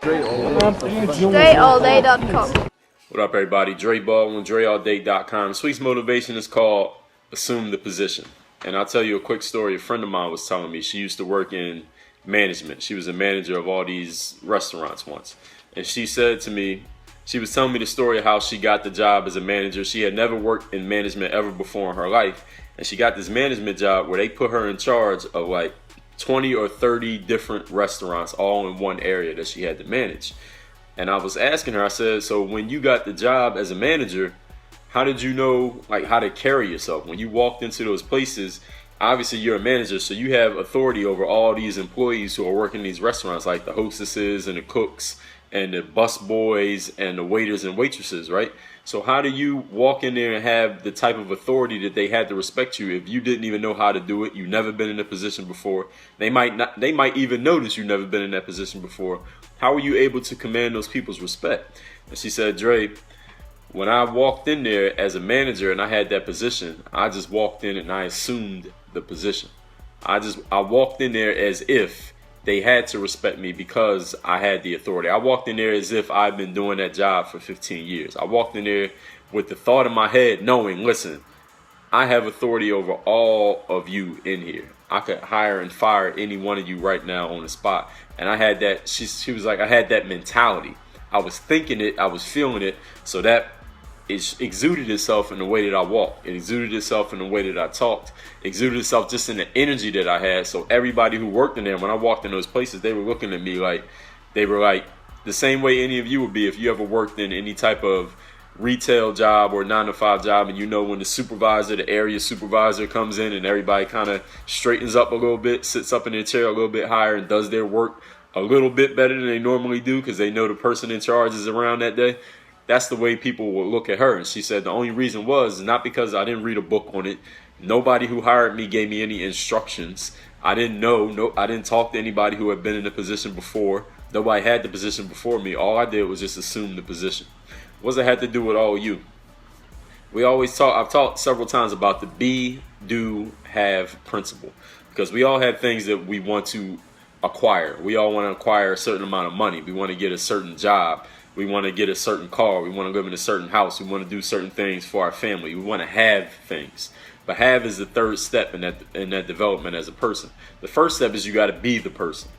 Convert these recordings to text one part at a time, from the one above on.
DreAllDay.com. What up, everybody? Dre Baldwin, DreAllDay.com. Sweet's motivation is called Assume the Position. And I'll tell you a quick story. A friend of mine was telling me she used to work in management. She was a manager of all these restaurants once. And she said to me, she was telling me the story of how she got the job as a manager. She had never worked in management ever before in her life. And she got this management job where they put her in charge of like 20 or 30 different restaurants all in one area that she had to manage. And I was asking her, I said, so when you got the job as a manager, how did you know like how to carry yourself? When you walked into those places, obviously you're a manager, so you have authority over all these employees who are working in these restaurants, like the hostesses and the cooks and the bus boys and the waiters and waitresses, right? So how do you walk in there and have the type of authority that they had to respect you if you didn't even know how to do it? You've never been in a position before. They might even notice you've never been in that position before. How were you able to command those people's respect? And she said, Dre, when I walked in there as a manager and I had that position, I just walked in and I assumed the position. I walked in there as if they had to respect me because I had the authority. I walked in there as if I've been doing that job for 15 years. I walked in there with the thought in my head knowing, listen, I have authority over all of you in here. I could hire and fire any one of you right now on the spot. And I had that, she was like, I had that mentality. I was thinking it, I was feeling it. So that it exuded itself in the way that I walked. It exuded itself in the way that I talked. It exuded itself just in the energy that I had. So everybody who worked in there, when I walked in those places, they were looking at me like, they were like the same way any of you would be if you ever worked in any type of retail job or 9-to-5 job, and you know when the supervisor, the area supervisor comes in and everybody kind of straightens up a little bit, sits up in their chair a little bit higher and does their work a little bit better than they normally do because they know the person in charge is around that day. That's the way people will look at her. And she said the only reason was not because I didn't read a book on it. Nobody who hired me gave me any instructions. I didn't know. I didn't talk to anybody who had been in the position before. Nobody had the position before me. All I did was just assume the position. What does it have to do with all you? I've talked several times about the be, do, have principle. Because we all have things that we want to acquire. We all want to acquire a certain amount of money. We want to get a certain job. We want to get a certain car. We want to live in a certain house. We want to do certain things for our family. We want to have things. But have is the third step in that development as a person. The first step is you got to be the person.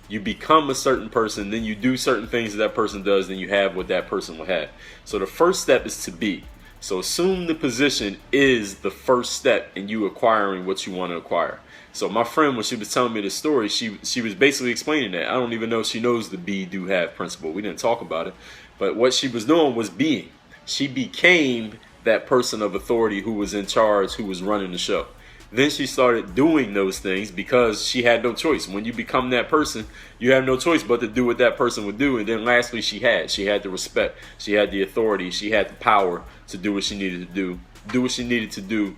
You become a certain person, then you do certain things that person does, then you have what that person will have. So the first step is to be. So assume the position is the first step in you acquiring what you want to acquire. So my friend, when she was telling me the story, she was basically explaining that. I don't even know if she knows the be, do, have principle. We didn't talk about it. But what she was doing was being. She became that person of authority who was in charge, who was running the show. Then she started doing those things because she had no choice. When you become that person, you have no choice but to do what that person would do. And then lastly, she had the respect. She had the authority. She had the power to do what she needed to do what she needed to do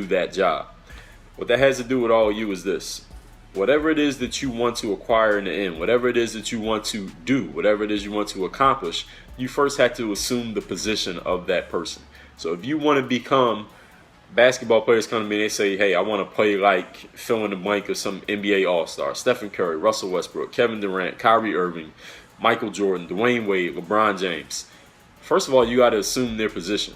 that job. What that has to do with all you is this. Whatever it is that you want to acquire in the end, whatever it is that you want to do, whatever it is you want to accomplish, you first have to assume the position of that person. So if you want to become basketball players come to me and they say, hey, I want to play like fill in the blank of some NBA All-Star. Stephen Curry, Russell Westbrook, Kevin Durant, Kyrie Irving, Michael Jordan, Dwayne Wade, LeBron James. First of all, you got to assume their position.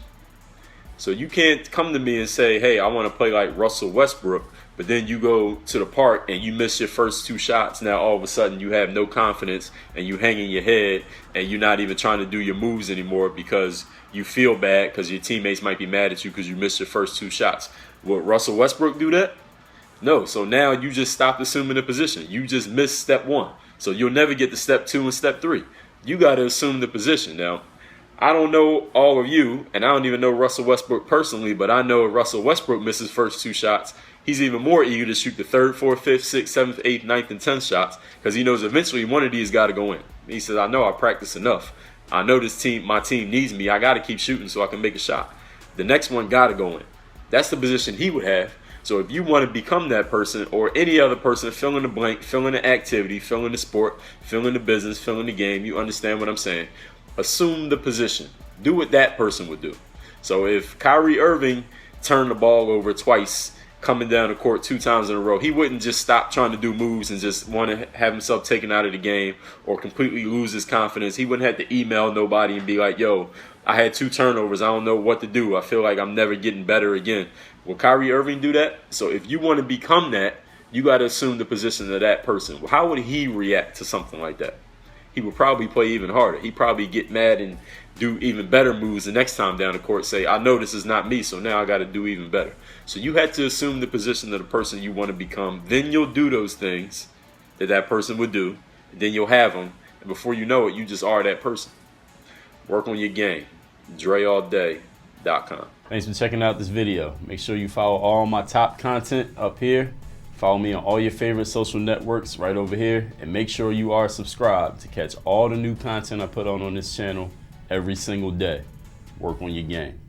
So you can't come to me and say, hey, I want to play like Russell Westbrook, but then you go to the park and you miss your first two shots. Now all of a sudden you have no confidence and you hanging your head and you're not even trying to do your moves anymore because you feel bad because your teammates might be mad at you because you missed your first two shots. Will Russell Westbrook do that? No. So now you just stopped assuming the position. You just missed step one. So you'll never get to step two and step three. You got to assume the position. Now, I don't know all of you, and I don't even know Russell Westbrook personally, but I know if Russell Westbrook misses first two shots, he's even more eager to shoot the third, fourth, fifth, sixth, seventh, eighth, ninth, and 10th shots because he knows eventually one of these got to go in. He says, I know I practice enough. I know my team needs me. I got to keep shooting so I can make a shot. The next one got to go in. That's the position he would have. So if you want to become that person or any other person, fill in the blank, fill in the activity, fill in the sport, fill in the business, fill in the game, you understand what I'm saying. Assume the position. Do what that person would do. So if Kyrie Irving turned the ball over twice, coming down the court 2 times in a row, he wouldn't just stop trying to do moves and just want to have himself taken out of the game or completely lose his confidence. He wouldn't have to email nobody and be like, yo, I had 2 turnovers. I don't know what to do. I feel like I'm never getting better again. Will Kyrie Irving do that? So if you want to become that, you got to assume the position of that person. Well, how would he react to something like that? He would probably play even harder. He'd probably get mad and do even better moves the next time down the court. Say, I know this is not me, so now I got to do even better. So you had to assume the position of the person you want to become. Then you'll do those things that person would do. And then you'll have them. And before you know it, you just are that person. Work on your game. DreAllDay.com. Thanks for checking out this video. Make sure you follow all my top content up here. Follow me on all your favorite social networks right over here. And make sure you are subscribed to catch all the new content I put on this channel every single day. Work on your game.